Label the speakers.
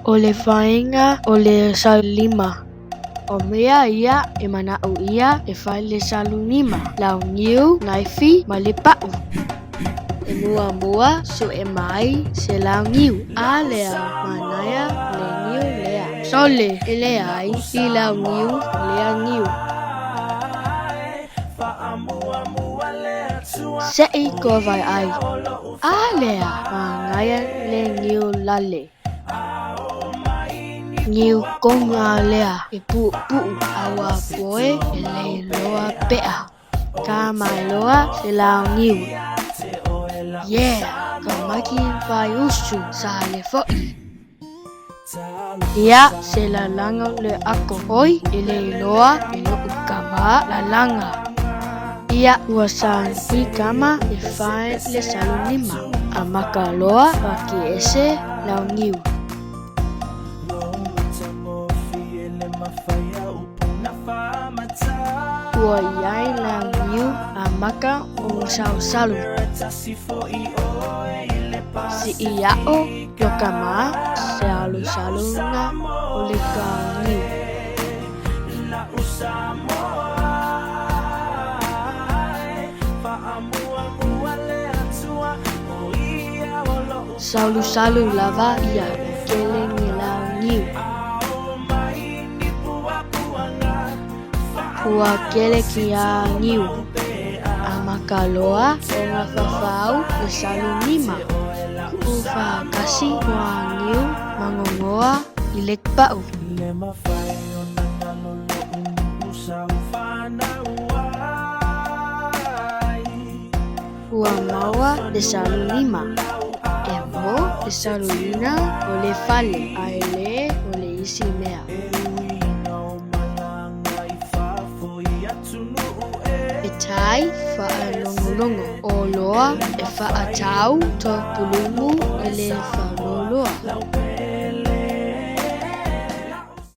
Speaker 1: o le whainga o le salima. O mea ia e mana'u ia e whai le salunima, lau ngiu, naifi, ma le pa'u. E mua so e mai se lau ngiu, a lea manaya le ngiu lea. Sole e lea ai i lau ngiu lea ngiu. Se'i ko vai ai, a lea mangaya le ngiu lale. Ngiu konga lea e pu'u awa poe e le loa pea. Ka mai loa se lau ngiu. Ka maki vai usu sa le fo'i. Ia se la langa le ako hoi e le loa e lo ukama la langa. Ia ua sa ni kama e whae le salunima. A maka loa waki ese lau ngiu. Ua iai lau ngiu a maka o salu. Si ia'o yoka ma salu-salunga o le ka ngiu. Salu-salu lava ia keleng e lau ngiu. Ua kele ki a ngiu. A maka loa o ngā whawhau le salunima. Uwa kasi wa ngiu mangongoa i le pa'u. Ua maua le salunima. E mo le salunina o le fale a ele o le isi mea. E tai whaalongolongo o loa e whaatau to pulumu e le whaololoa.